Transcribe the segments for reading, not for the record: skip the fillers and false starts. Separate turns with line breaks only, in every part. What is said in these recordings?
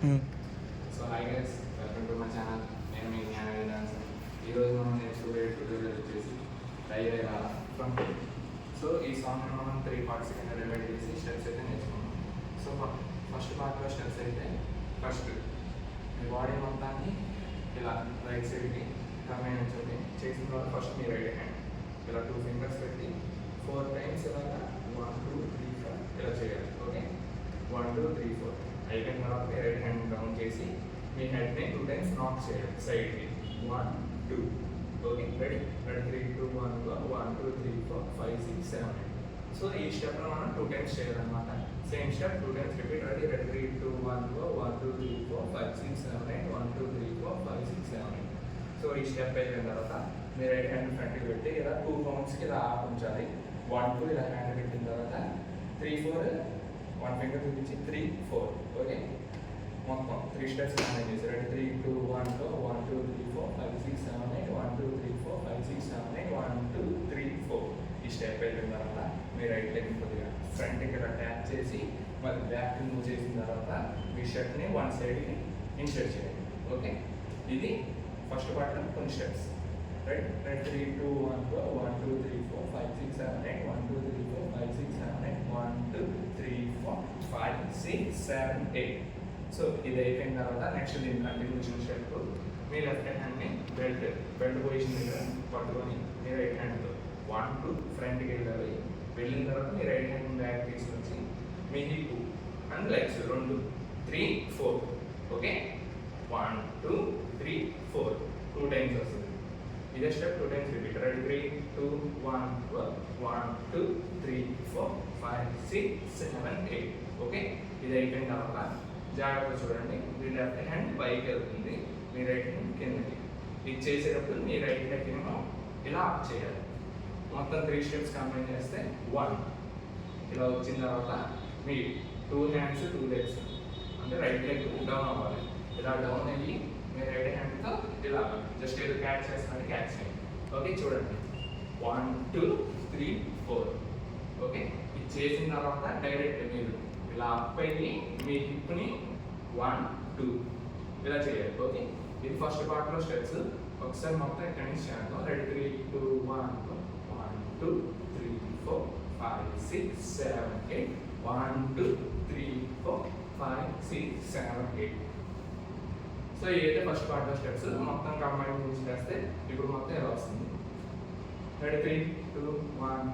So hi guys, welcome to my channel. నేను మీ జ్ఞాన dance. ఈరోజు మనం నేర్చుకునే ట్యూటోరియల్ వచ్చేసి రైవే రాల ఫ్రమ్. సో ఈ సాంగ్ మనం 3 పార్ట్స్ కింద డివైడ్ చేసి స్టెప్స్ అయితే నేర్చుకున్నాం. సో ఫస్ట్ పార్ట్లో స్టెప్స్ అయితే ఫస్ట్ మీ బాడీ మొత్తాన్ని ఇలా రైట్ సైడ్కి కమ్మే ఉంచండి. చేసిన తర్వాత ఫస్ట్ మీ రైట్ హ్యాండ్ ఇలా 2 ఫింగర్స్ పెట్టి 4 టైమ్స్ ఇలాగా 1 2 3 4 ఇలా చేయాలి. ఓకే, 1 2 3 4 అయిపోయిన తర్వాత మీ రైట్ హ్యాండ్ డౌన్ చేసి మీ హెడ్ని 2 టైమ్స్ నాక్ చేయాలి సైడ్కి. 1 2. Okay, ready? రెడీ 3 2 1 1 2 3 4 5 6 7 8. సో ఈ స్టెప్లో మనం 2 టైమ్స్ చేయాలన్నమాట. Same step 2 times repeat. Ready? Ready 3 2 1 1 2 3 4 5 6 7 8 1 2 3 4 5 6 7 8. So ఈ స్టెప్ అయిపోయిన తర్వాత మీ రైట్ హ్యాండ్ ఫ్రంట్కి పెట్టి ఇలా 2 కౌంట్స్కి ఇలా ఉంచాలి. 1 2 ఇలా హ్యాండ్ పెట్టిన తర్వాత 3 4 1 ఫింగర్ చూపించి 3 4. ఓకే, మొత్తం 3 స్టెప్స్ మేనేజ్ చేసి రెడీ 3 2 1 1 2 3 4 5 6 7 8 1 2 3 4 5 6 7 8 1 2 3 4. ఈ స్టెప్ అయిపోయిన తర్వాత మీ రైట్ లెగ్ కొద్దిగా ఫ్రంట్కి ఇలా ట్యాప్ చేసి మళ్ళీ బ్యాక్ మూవ్ చేసిన తర్వాత మీ షర్ట్ని వన్ సైడ్కి ఇన్సర్ట్ చేయండి. ఓకే, ఇది ఫస్ట్ పార్ట్లో కొన్ని స్టెప్స్. Right right 3 2 1 1 2 3 4 5 6 7 8 1 2 3 4 5 6 7 8 1 2 3 4 5 6 7 8. సో ఇది అయిపోయిన తర్వాత నెక్స్ట్ దీని కంటిన్యూషన్ స్టెప్. మీ లెఫ్ట్ హ్యాండ్ని బెల్ట్ పొజిషన్ దగ్గర పట్టుకొని మీ రైట్ హ్యాండ్తో 1 2 ఫ్రంట్కి వెళ్ళాలి. వెళ్ళిన తర్వాత మీ రైట్ హ్యాండ్ బ్యాక్ తీసుకొచ్చి మీ hip and legs 2 3 4. Okay, 1 2 3 4 2 times వస్తుంది. ఇదే step 2 times repeat. Ready 3 2 1 1 2 3 4 5 6 7 8. Okay, ఇది అయిపోయిన తర్వాత జాగ్రత్తగా చూడండి. మీ లెఫ్ట్ హ్యాండ్ పైకి వెళ్తుంది, మీ రైట్ హ్యాండ్ కిందకి. ఇది చేసేటప్పుడు మీ రైట్ లెగ్ ఏమో ఇలా అప్ చేయాలి. మొత్తం 3 స్టెప్స్ కంబైన్ చేస్తే 1 ఇలా వచ్చిన తర్వాత మీ 2 హ్యాండ్స్ 2 లెగ్స్ అంటే రైట్ లెగ్ డౌన్ అవ్వాలి. ఇలా డౌన్ అయ్యి మీ రైట్ హ్యాండ్తో ఇలా జస్ట్ ఏదో క్యాచ్ చేస్తున్నట్టు క్యాచ్ చేయండి. ఓకే, చూడండి 1 2 3 4. ఓకే, ఇది చేసిన తర్వాత డైరెక్ట్ మీరు ఇలా అప్ అయ్యి మీ హిప్ని 1 2 ఇలా చేయాలి. ఓకే, ఇది ఫస్ట్ పార్ట్లో స్టెప్స్. ఒకసారి మొత్తం ఇక్కడ నుంచి చేద్దాం. రెడీ 3 2 1 1 2 3 4 5 6 7 8 1 2 3 4 5 6 7 8. సో ఇదైతే ఫస్ట్ పార్ట్లో స్టెప్స్. మొత్తం కంబైన్ చేస్తే ఇప్పుడు మొత్తం ఎలా వస్తుంది. రెడీ 3 2 1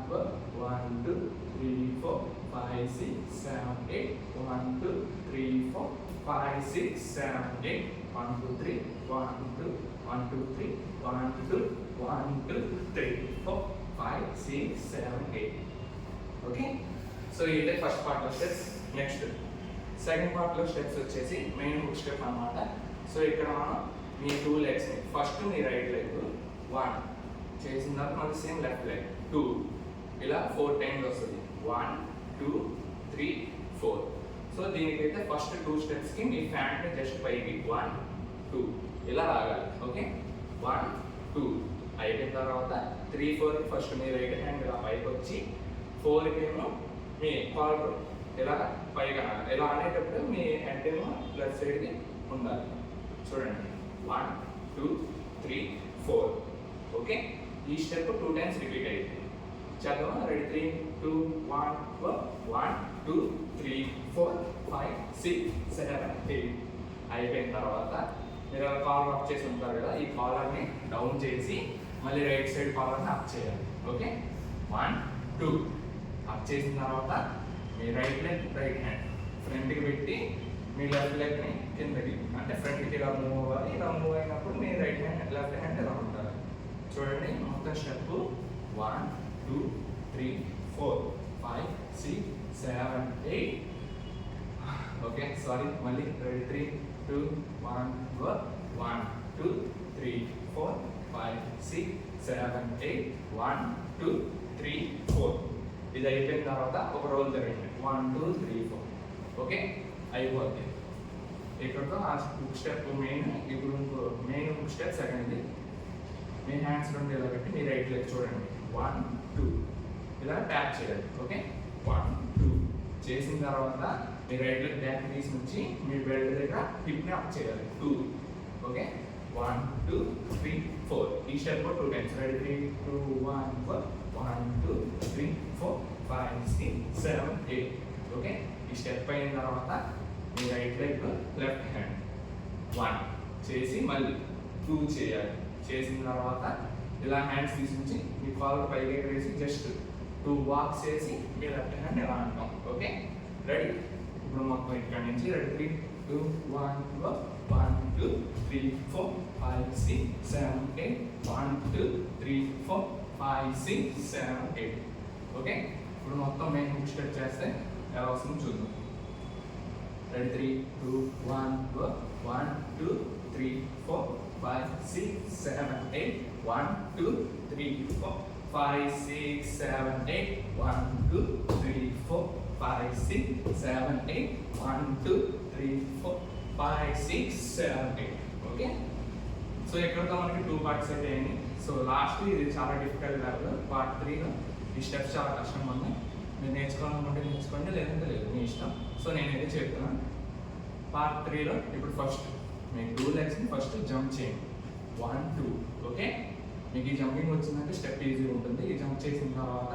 1 2 3 4 5 6 7 8 1 2 3 4 5 6 7 8 1 2 3 1 2 1 2 3 1 2 1 2 3 4 5 6 7 8. ఓకే, సో ఇదే ఫస్ట్ పార్ట్లో స్టెప్స్. నెక్స్ట్ సెకండ్ పార్ట్లో స్టెప్స్ వచ్చేసి మెయిన్ హుక్ స్టెప్ అన్నమాట. సో ఇక్కడ మనం మీ 2 లెగ్స్ని ఫస్ట్ మీ రైట్ లెగ్ 1 చేసిన తర్వాత మళ్ళీ సేమ్ లెఫ్ట్ లెగ్ 2 ఇలా 4 టైమ్స్ వస్తుంది. 1 2 3 4. సో దీనికైతే ఫస్ట్ 2 స్టెప్స్కి మీ ఫ్యాంట్ని జస్ట్ పైకి 1 2 ఇలా రాగాలి. ఓకే, 1 2 అయిపోయిన తర్వాత 3 4 ఫస్ట్ మీ రైట్ హ్యాండ్ ఇలా పైకి వచ్చి 4కి ఏమో మీ కాలర్ ఇలా పైగా ఇలా అనేటప్పుడు మీ హెడ్ ఏమో లెఫ్ట్ సైడ్కి ఉండాలి. చూడండి 1 2 3 4. ఓకే, ఈ స్టెప్ 2 టైమ్స్ రిపీట్ అయింది. చదవా. రెడీ 3 2 1 1 2 3 4 5 6 7 8. అయిపోయిన తర్వాత మీరు కాలర్ అప్ చేసి ఉంటారు కదా, ఈ కాలర్ని డౌన్ చేసి మళ్ళీ రైట్ సైడ్ కాలర్ని అప్ చేయాలి. ఓకే, 1 2 అప్ చేసిన తర్వాత మీ రైట్ హ్యాండ్ ఫ్రంట్కి పెట్టి మీ లెఫ్ట్ లెగ్ని కిందకి అంటే ఫ్రంట్కి ఇలా మూవ్ అవ్వాలి. ఇలా మూవ్ అయినప్పుడు మీ రైట్ హ్యాండ్ లెఫ్ట్ హ్యాండ్ ఇలా ఉంటారు. చూడండి మొత్తం స్టెప్ 1 2 3 4 5 6 7 8. ఓకే, సారీ, మళ్ళీ రెడీ 3 2 1 1 2 3 4 5 6 7 8 1 2 3 4. ఇది అయిపోయిన తర్వాత ఒక రోల్ జరగండి 1 2 3 4. ఓకే, అయిపోద్ది. ఇక్కడతో ఆ హుక్ స్టెప్ మెయిన్. ఇప్పుడు మెయిన్ హుక్ స్టెప్ సెకండ్ది. మీ హ్యాండ్స్ 2 ఇలా పెట్టి మీ రైట్ లెగ్ చూడండి 1 2 ఇలా ట్యాప్ చేయాలి. ఓకే, 1 2 చేసిన తర్వాత మీ రైట్ లెగ్ బ్యాక్ తీసి నుంచి మీ బెల్ట్ దగ్గర హిప్ని అప్ చేయాలి 2. ఓకే 1 2 3 4. ఈ స్టెప్ 2 టైమ్స్. రెడీ 3 2 1 4 1 2 3 4 5 6 7 8. ఓకే ఈ స్టెప్ అయిన తర్వాత మీ రైట్ లెగ్ లెఫ్ట్ హ్యాండ్ 1 చేసి మళ్ళీ 2 చేయాలి. చేసిన తర్వాత ఇలా హ్యాండ్స్ తీసుకుని మీ కాల్ పైకి వేసి జస్ట్ 2 వాక్స్ చేసి మీ లెఫ్ట్ హ్యాండ్ ఇలా అంటాం. Okay ready. ఇప్పుడు మొత్తం ఇక్కడ నుంచి రెడీ 3 2 1 గో 1 2 3 4 5 6 7 8 1 2 3 4 5 6 7 8. ఓకే ఇప్పుడు మొత్తం మెయిన్ హుక్ స్టెప్ చేస్తే ఎలా వస్తుందో చూద్దాం. Ready 3 2 1 go 1 2 3 4 5 6 7 8 1 2 3 4 5 6 7 8 1 2 3 4 5 6 7 8 1 2 3 4 5 6 7 8. ఓకే సో ఎక్కడితో మనకి 2 పార్ట్స్ అయితే అయింది. సో లాస్ట్ ఇది చాలా డిఫికల్ట్ లెవెల్. పార్ట్ 3లో ఈ స్టెప్స్ చాలా కష్టంగా ఉన్నాయి. మీరు నేర్చుకోవాలనుకుంటే నేర్చుకోండి, లేదంటే లేదు మీ ఇష్టం. సో నేనైతే చెప్తున్నాను. పార్ట్ 3లో ఇప్పుడు ఫస్ట్ మీ 2 లెగ్స్ని ఫస్ట్ జంప్ చేయండి 1 2. ఓకే మీకు ఈ జంపింగ్ వచ్చిందంటే స్టెప్ ఈజీగా ఉంటుంది. ఈ జంప్ చేసిన తర్వాత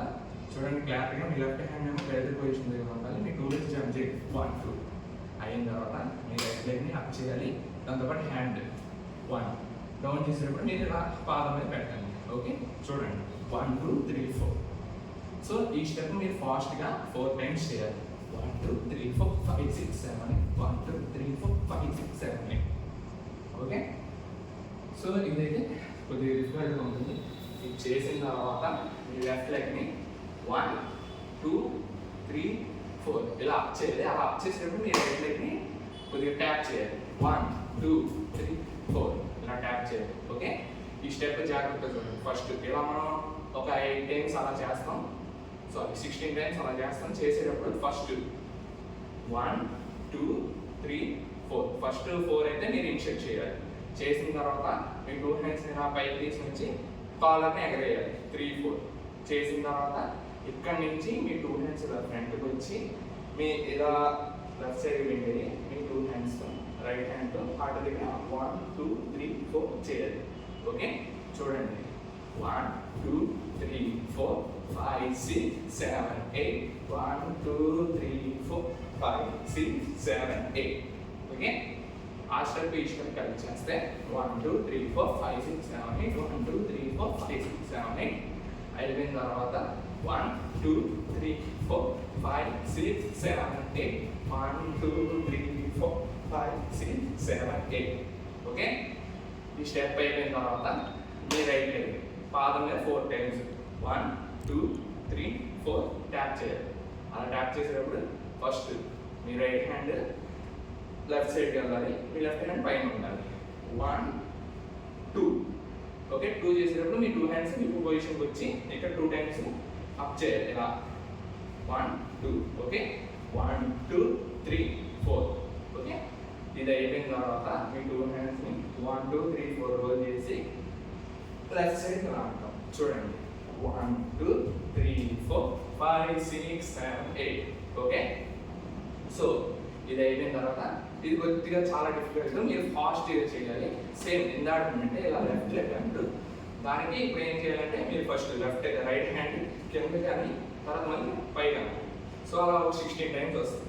చూడండి క్లారిటీగా మీ లెఫ్ట్ హ్యాండ్ ఏమో బెల్ట్ పొజిషన్ దగ్గర ఉండాలి. మీ 2 లెగ్స్ జంప్ చేయండి 1 2. అయిన తర్వాత మీ రైట్ లెగ్ని అప్ చేయాలి. దాంతోపాటు హ్యాండ్ 1 డౌన్ చేసేటప్పుడు మీరు ఇలా పాదం మీద పెట్టండి. ఓకే చూడండి 1 2 3 4. సో ఈ స్టెప్ మీరు ఫాస్ట్గా 4 టైమ్స్ చేయాలి. 1 2 3 4 5 6 7 8 1 2 3 4 5 6 7 8. ఓకే సో ఇదైతే కొద్దిగా డిఫికల్ట్గా ఉంటుంది. ఇది చేసిన తర్వాత మీ లెఫ్ట్ లెగ్ని 1 2 3 4 ఇలా అప్ చేయాలి. అలా అప్ చేసేటప్పుడు మీ రైట్ లెగ్ని కొద్దిగా ట్యాప్ చేయాలి. 1 2 3 4 ఇలా ట్యాప్ చేయాలి. ఓకే ఈ స్టెప్ జాగ్రత్తగా చూడండి. ఫస్ట్ ఇలా మనం ఒక 8 టైమ్స్ అలా చేస్తాం, సారీ 16 టైమ్స్ అలా చేస్తాం. చేసేటప్పుడు ఫస్ట్ 1 2 3 4 ఫస్ట్ 4 అయితే మీరు ఇన్షర్ట్ చేయాలి. చేసిన తర్వాత మీ 2 హ్యాండ్స్ ఇలా పైకి తీసుకొచ్చి కాలర్ని ఎగరేయాలి 3 4. చేసిన తర్వాత ఇక్కడ నుంచి మీ 2 హ్యాండ్స్ ఇలా ఫ్రంట్కి వచ్చి మీ ఇలా లెఫ్ట్ సైడ్ వెళ్ళి మీ 2 హ్యాండ్స్తో రైట్ హ్యాండ్తో హార్ట్ దగ్గర 1 2 3 4 చేయాలి. ఓకే చూడండి 1 2 3 4 5 6 7 8 1 2 3 4 5 6 7 8. ఓకే ఆ స్టెప్ ఈ స్టెప్ కలిపి చేస్తే 1 2 3 4 5 6 7 8 1 2 3 4 5 6 7 8. అయిపోయిన తర్వాత 1 2 3 4 5 6 7 8 1 2 3 4 5 6 7 8. ఓకే ఈ స్టెప్ అయిపోయిన తర్వాత మీ రైట్ లెగ్ పాదం మీద 4 టైమ్స్ 1 2 3 4 ట్యాప్ చేయాలి. అలా ట్యాప్ చేసేటప్పుడు ఫస్ట్ మీ రైట్ హ్యాండ్ లెఫ్ట్ సైడ్కి వెళ్ళాలి, మీ లెఫ్ట్ హ్యాండ్ పైన ఉండాలి. 1 2. ఓకే 2 చేసేటప్పుడు మీ 2 హ్యాండ్స్ మీ పొజిషన్కి వచ్చి ఇక్కడ 2 టైమ్స్ అప్ చేయాలి ఇలా 1 2. ఓకే 1 2 3 4. ఓకే ఇది అయిపోయిన తర్వాత మీ 2 హ్యాండ్స్ని 1 2 3 4 రోల్ చేసి లెఫ్ట్ సైడ్ ఇలా అంటాం. చూడండి 1 2 3 4 5 6 7 8. ఓకే సో ఇది అయిపోయిన తర్వాత ఇది కొద్దిగా చాలా డిఫికల్ట్, మీరు ఫాస్ట్గా చేయాలి. సేమ్ ఇందాకంటే ఇలా లెఫ్ట్ లెగ్ అంటూ దానికి ఇప్పుడు ఏం చేయాలంటే మీరు ఫస్ట్ లెఫ్ట్ రైట్ హ్యాండ్ కింద కానీ తర్వాత మళ్ళీ పైగా. సో అలా 16 టైమ్స్ వస్తుంది.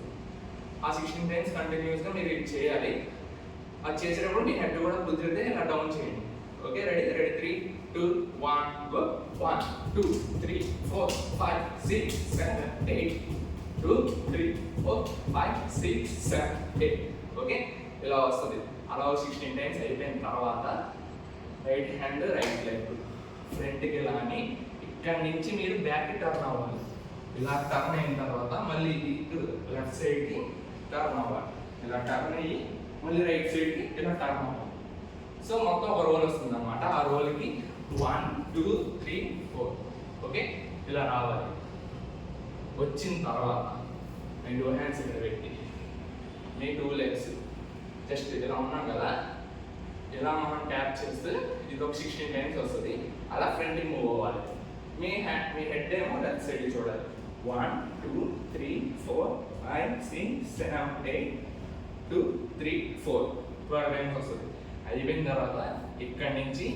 ఆ 16 టైమ్స్ కంటిన్యూస్గా మీరు ఇది చేయాలి. అది చేసేటప్పుడు మీ హెడ్ కూడా కుదిరితే ఇలా డౌన్ చేయండి. Okay ready 3 2 1 go 1 2 3 4 5 6 7 8 2 3 4 5 6 7 8. ఓకే ఇలా వస్తుంది. అలా 16 టైమ్స్ అయిపోయిన తర్వాత రైట్ హ్యాండ్ రైట్ లెగ్ ఫ్రంట్కి ఇలా అని ఇక్కడ నుంచి మీరు బ్యాక్కి టర్న్ అవ్వాలి. ఇలా టర్న్ అయిన తర్వాత మళ్ళీ ఇటు లెఫ్ట్ సైడ్కి టర్న్ అవ్వాలి. ఇలా టర్న్ అయ్యి మళ్ళీ రైట్ సైడ్కి ఇలా టర్న్ అవ్వాలి. సో మొత్తం ఒక రోల్ వస్తుంది అనమాట. ఆ రోల్కి 1 2 3 4. ఓకే ఇలా రావాలి. వచ్చిన తర్వాత మీ 2 హ్యాండ్స్ ఇక్కడ పెట్టి మీ 2 లెగ్స్ జస్ట్ ఇలా ఉన్నాం కదా, ఇలా మనం ట్యాప్ చేస్తే ఇది ఒక 16 టైమ్స్ వస్తుంది. అలా ఫ్రంట్కి మూవ్ అవ్వాలి. మీ హెడ్ ఏమో లెఫ్ట్ సైడ్ చూడాలి. 1 2 3 4 5 6 7 8 2 3 4 12 టైమ్స్ వస్తుంది. అయిపోయిన తర్వాత ఇక్కడ నుంచి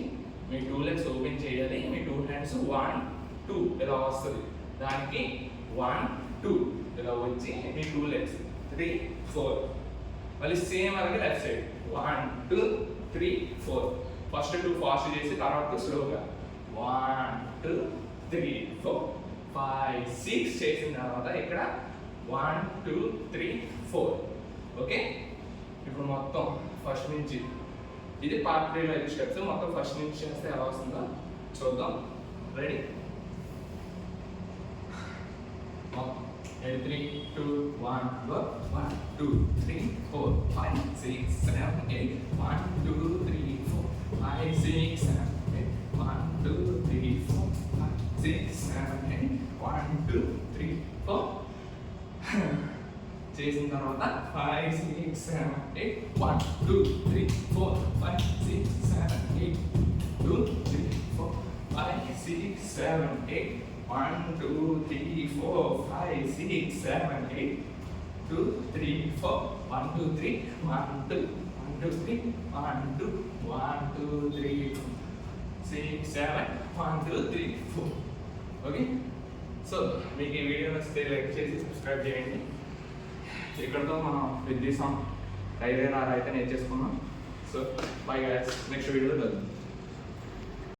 మీ 2 లెగ్స్ ఓపెన్ చేయాలి. మీ 2 హ్యాండ్స్ 1 2 ఇలా వస్తుంది. దానికి 1 2 ఇలా వచ్చి మీ 2 లెగ్స్ 3 4 మళ్ళీ సేమ్ అలాగే లెఫ్ట్ సైడ్ 1 2 3 4 ఫస్ట్ 2 ఫాస్ట్ చేసి తర్వాత స్లోగా 1 2 3 4 5 6 చేసిన తర్వాత ఇక్కడ 1 2 3 4 ఓకే. ఇప్పుడు మొత్తం ఫస్ట్ నుంచి ఇది పార్ట్ 3 లో స్టెప్స్ మొత్తం ఫస్ట్ నుంచి చేస్తే ఎలా వస్తుందో చూద్దాం. రెడీ? 3 2 1 go 1 2 3 4 5 6 7 8 1 2 3 4 5 6 7 8 1 2 3 4 5 6 7 8 1 2 3 4 చేసిన తర్వాత 5 6 7 8 1 2 3 4 5 6 7 8 2 3 4 5 6 7 8 1 2 3 4 5 6 7 8 2 3 4 1 2 3 1 2 1 2 3 1 2 1 2 3 6 7 1 2 3 4 ఓకే. సో మీకు ఈ వీడియో నచ్చితే లైక్ చేసి సబ్స్క్రైబ్ చేయండి. ఇక్కడతో మనం విత్ దిస్ సాంగ్ రైల్వే రారా అయితే నేర్చేసుకున్నాం. సో బై గైస్, నెక్స్ట్ వీడియోలో కలుద్దాం.